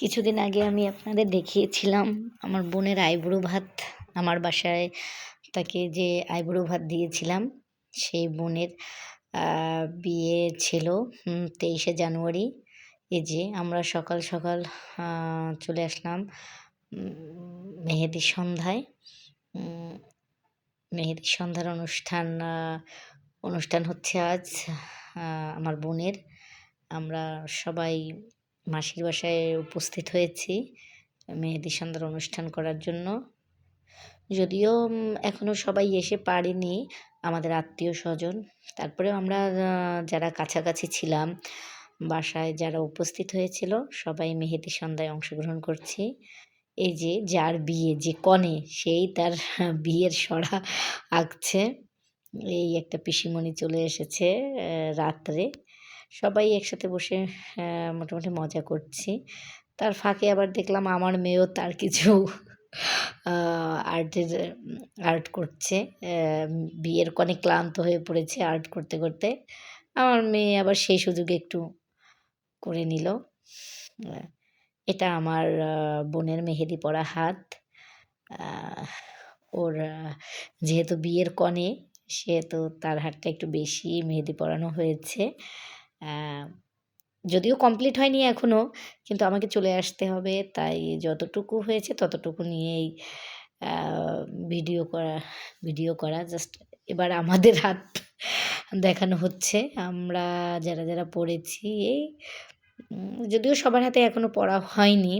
কিছুদিন আগে আমি আপনাদের দেখিয়েছিলাম আমার বোনের আইবুড়ো ভাত। আমার বাসায় তাকে যে আইবুড়ো ভাত দিয়েছিলাম, সেই বোনের বিয়ে ছিল ২৩শে জানুয়ারি। এই যে আমরা সকাল, সকাল চলে আসলাম মেহেদির সন্ধ্যায়। মেহেদির সন্ধ্যার অনুষ্ঠান হচ্ছে আজ আমার বোনের। আমরা সবাই মাসির বাসায় উপস্থিত হয়েছি মেহেদির সন্ধ্যার অনুষ্ঠান করার জন্য। যদিও এখনও সবাই এসে পারেনি, আমাদের আত্মীয়স্বজন। তারপরেও আমরা যারা কাছাকাছি ছিলাম, বাসায় যারা উপস্থিত হয়েছিল, সবাই মেহেদির সন্ধ্যায় অংশগ্রহণ করছি। এই যে যার বিয়ে, যে কনে, সেই তার বিয়ের সরা আঁকছে। এই একটা পিসিমণি চলে এসেছে রাত্রে। সবাই একসাথে বসে মোটামুটি মজা করছি। তার ফাঁকে আবার দেখলাম আমার মেয়েও তার কিছু আর্ট করছে। বিয়ের কনে ক্লান্ত হয়ে পড়েছে আর্ট করতে, করতে। আমার মেয়ে আবার সেই সুযোগে একটু করে নিল। এটা আমার বোনের মেহেদি পরা হাত। ওর যেহেতু বিয়ের কনে, সেহেতু তার হাতটা একটু বেশি মেহেদি পরানো হয়েছে। যদিও কমপ্লিট হয়নি এখনও, কিন্তু আমাকে চলে আসতে হবে, তাই যতটুকু হয়েছে ততটুকু নিয়েই ভিডিও করা জাস্ট। এবার আমাদের হাত দেখানো হচ্ছে, আমরা যারা যারা পড়েছি। এই যদিও সবার হাতে এখনও পড়া হয়নি।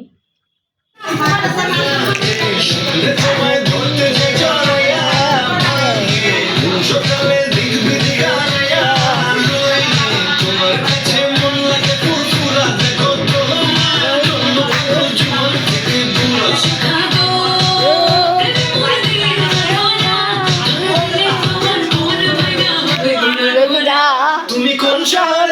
তুমি কোন শহর